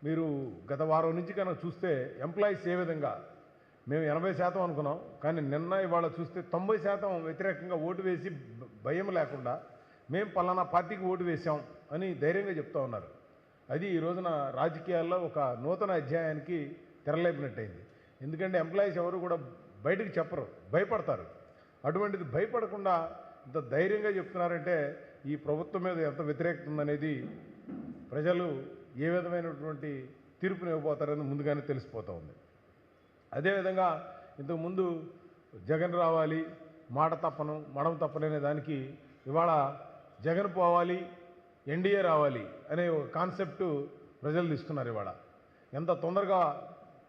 మీరు గత వారం నుంచి కనుక చూస్తే ఎంప్లాయీస్ ఏ విధంగా మేము 80% అనుకున్నాం, కానీ నిన్న ఇవాళ చూస్తే 90% వ్యతిరేకంగా ఓటు వేసి భయం లేకుండా మేము పలానా పార్టీకి ఓటు వేసాం అని ధైర్యంగా చెప్తా ఉన్నారు. అది ఈ రోజున రాజకీయాల్లో ఒక నూతన అధ్యాయానికి తెరలేపినట్టయింది. ఎందుకంటే ఎంప్లాయీస్ ఎవరు కూడా బయటకు చెప్పరు, భయపడతారు. అటువంటిది భయపడకుండా ఇంత ధైర్యంగా చెప్తున్నారంటే ఈ ప్రభుత్వం మీద ఎంత వ్యతిరేకత ఉందనేది ప్రజలు ఏ విధమైనటువంటి తీర్పుని ఇవ్వబోతారని ముందుగానే తెలిసిపోతూ ఉంది. అదేవిధంగా ఇంతకుముందు జగన్ రావాలి, మాట తప్పను మడం తప్పననే దానికి ఇవాళ జగన్ పోవాలి, ఎన్డీఏ రావాలి అనే ఒక కాన్సెప్టు ప్రజలు తీసుకున్నారు. ఇవాళ ఎంత తొందరగా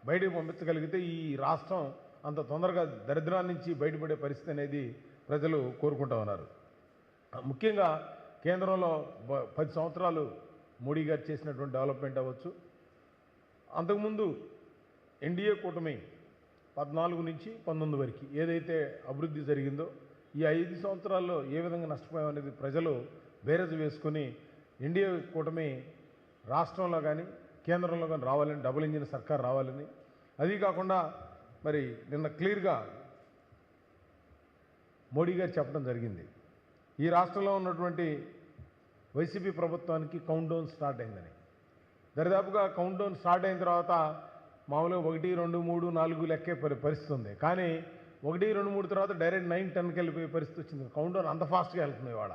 బయటకు పంపించగలిగితే ఈ రాష్ట్రం అంత తొందరగా దరిద్రాల నుంచి బయటపడే పరిస్థితి అనేది ప్రజలు కోరుకుంటూ ఉన్నారు. ముఖ్యంగా కేంద్రంలో 10 సంవత్సరాలు మోడీ గారు చేసినటువంటి డెవలప్మెంట్ అవ్వచ్చు, అంతకుముందు ఎన్డీఏ కూటమి 14 నుంచి 19 వరకు ఏదైతే అభివృద్ధి జరిగిందో ఈ 5 సంవత్సరాల్లో ఏ విధంగా నష్టపోయామనేది ప్రజలు బేరేజ్ వేసుకొని ఎన్డీఏ కూటమి రాష్ట్రంలో కానీ కేంద్రంలో కానీ రావాలని, డబుల్ ఇంజిన్ సర్కార్ రావాలని, అది కాకుండా మరి నిన్న క్లియర్గా మోడీ గారు చెప్పడం జరిగింది, ఈ రాష్ట్రంలో ఉన్నటువంటి వైసీపీ ప్రభుత్వానికి కౌంట్ డౌన్ స్టార్ట్ అయిందని. దరిదాపుగా కౌంట్ డౌన్ స్టార్ట్ అయిన తర్వాత మామూలుగా 1, 2, 3, 4 లెక్కే పరిస్థితి ఉంది. కానీ 1, 2, 3 తర్వాత డైరెక్ట్ 9, 10కి వెళ్ళిపోయే పరిస్థితి వచ్చింది. కౌంట్ డౌన్ అంత ఫాస్ట్గా వెళ్తుంది ఇవాళ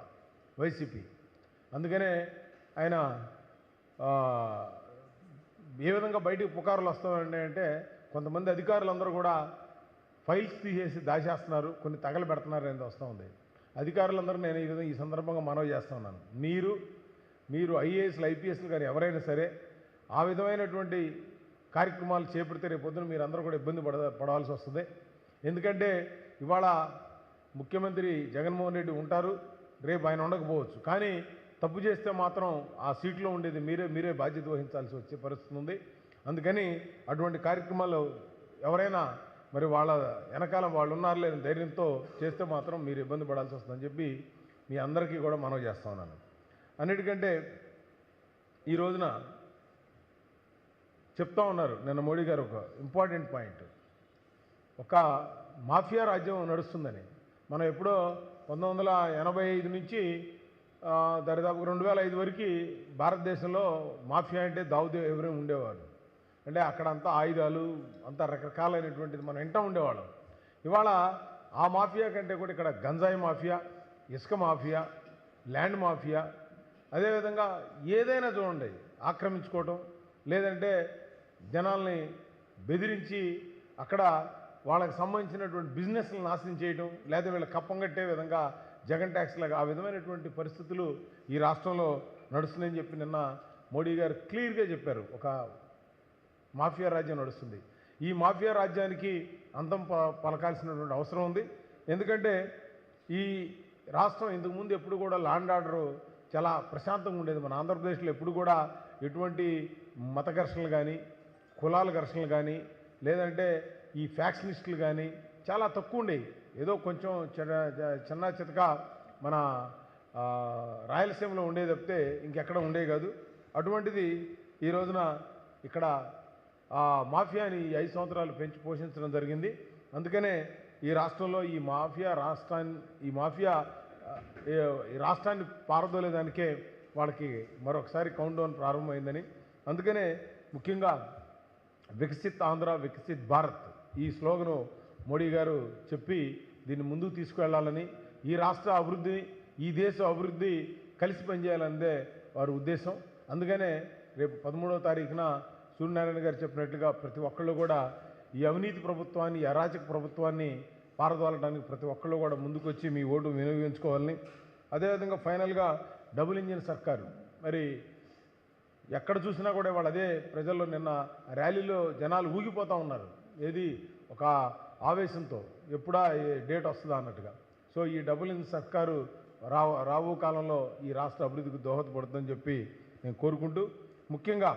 వైసీపీ. అందుకనే ఆయన ఏ విధంగా బయటికి పుకార్లు వస్తాయండి అంటే కొంతమంది అధికారులందరూ కూడా ఫైల్స్ తీసేసి దాచేస్తున్నారు, కొన్ని తగలబెడుతున్నారు అనేది వస్తూ ఉంది. అధికారులందరూ నేను ఈ సందర్భంగా మనవి చేస్తూ ఉన్నాను, మీరు ఐఏఎస్లు ఐపీఎస్లు కానీ ఎవరైనా సరే ఆ విధమైనటువంటి కార్యక్రమాలు చేపడితే రేపు పొద్దున మీరందరూ కూడా ఇబ్బంది పడవలసి వస్తుంది. ఎందుకంటే ఇవాళ ముఖ్యమంత్రి జగన్మోహన్ రెడ్డి ఉంటారు, రేపు ఆయన ఉండకపోవచ్చు, కానీ తప్పు చేస్తే మాత్రం ఆ సీట్లో ఉండేది మీరే బాధ్యత వహించాల్సి వచ్చే పరిస్థితి ఉంది. అందుకని అటువంటి కార్యక్రమాలు ఎవరైనా మరి వాళ్ళ వెనకాల వాళ్ళు ఉన్నారు లేని ధైర్యంతో చేస్తే మాత్రం మీరు ఇబ్బంది పడాల్సి వస్తుందని చెప్పి మీ అందరికీ కూడా మనవి చేస్తా ఉన్నాను. అన్నిటికంటే ఈ రోజున చెప్తా ఉన్నారు నిన్న మోడీ గారు ఒక ఇంపార్టెంట్ పాయింట్, ఒక మాఫియా రాజ్యం నడుస్తుందని. మనం ఎప్పుడో 1985 నుంచి దరిదాపు 2005 వరకు భారతదేశంలో మాఫియా అంటే దావుద్ ఇబ్రహీం ఉండేవాడు. అంటే అక్కడంతా ఆయుధాలు అంతా రకరకాలైనటువంటిది మనం వింటూ ఉండేవాళ్ళం. ఇవాళ ఆ మాఫియా కంటే కూడా ఇక్కడ గంజాయి మాఫియా, ఇసుక మాఫియా, ల్యాండ్ మాఫియా, అదేవిధంగా ఏదైనా చూడండి ఆక్రమించుకోవటం, లేదంటే జనాల్ని బెదిరించి అక్కడ వాళ్ళకి సంబంధించినటువంటి బిజినెస్లు నాశనం చేయడం, లేదా వీళ్ళ కప్పం కట్టే విధంగా జగన్ ట్యాక్స్ లాగా ఆ విధమైనటువంటి పరిస్థితులు ఈ రాష్ట్రంలో నడుస్తున్నాయని చెప్పి నిన్న మోడీ గారు క్లియర్గా చెప్పారు. ఒక మాఫియా రాజ్యం నడుస్తుంది. ఈ మాఫియా రాజ్యానికి అంతం పలకాల్సినటువంటి అవసరం ఉంది. ఎందుకంటే ఈ రాష్ట్రం ఇంతకుముందు ఎప్పుడు కూడా ల్యాండ్ ఆర్డరు చాలా ప్రశాంతంగా ఉండేది. మన ఆంధ్రప్రదేశ్లో ఎప్పుడు కూడా ఎటువంటి మత ఘర్షణలు కానీ, కులాల ఘర్షణలు కానీ, లేదంటే ఈ ఫ్యాక్షనిస్టులు కానీ చాలా తక్కువ ఉండేవి. ఏదో కొంచెం చిన్న చితక మన రాయలసీమలో ఉండేది తప్పితే ఇంకెక్కడ ఉండేవి కాదు. అటువంటిది ఈ రోజున ఇక్కడ మాఫియాని 5 సంవత్సరాలు పెంచి పోషించడం జరిగింది. అందుకనే ఈ రాష్ట్రంలో ఈ రాష్ట్రాన్ని పారదోలేదానికే వాళ్ళకి మరొకసారి కౌంట్ డౌన్ ప్రారంభమైందని. అందుకనే ముఖ్యంగా వికసిత్ ఆంధ్ర వికసిత్ భారత్ ఈ స్లోగను మోడీ గారు చెప్పి దీన్ని ముందుకు తీసుకువెళ్లాలని, ఈ రాష్ట్ర అభివృద్ధి ఈ దేశ అభివృద్ధి కలిసి పనిచేయాలన్నదే వారి ఉద్దేశం. అందుకనే రేపు 13వ తారీఖున సూర్యనారాయణ గారు చెప్పినట్లుగా ప్రతి ఒక్కళ్ళు కూడా ఈ అవినీతి ప్రభుత్వాన్ని, ఈ అరాచక ప్రభుత్వాన్ని పారదోలడానికి ప్రతి ఒక్కళ్ళు కూడా ముందుకు వచ్చి మీ ఓటు వినియోగించుకోవాలని, అదేవిధంగా ఫైనల్గా డబుల్ ఇంజిన్ సర్కారు మరి ఎక్కడ చూసినా కూడా వాళ్ళు అదే ప్రజల్లో నిన్న ర్యాలీలో జనాలు ఊగిపోతూ ఉన్నారు. ఏది ఒక ఆవేశంతో ఎప్పుడా డేట్ వస్తుందా అన్నట్టుగా. సో ఈ డబుల్ ఇంజిన్ సర్కారు రావు కాలంలో ఈ రాష్ట్ర అభివృద్ధికి దోహదపడుతుందని చెప్పి నేను కోరుకుంటూ, ముఖ్యంగా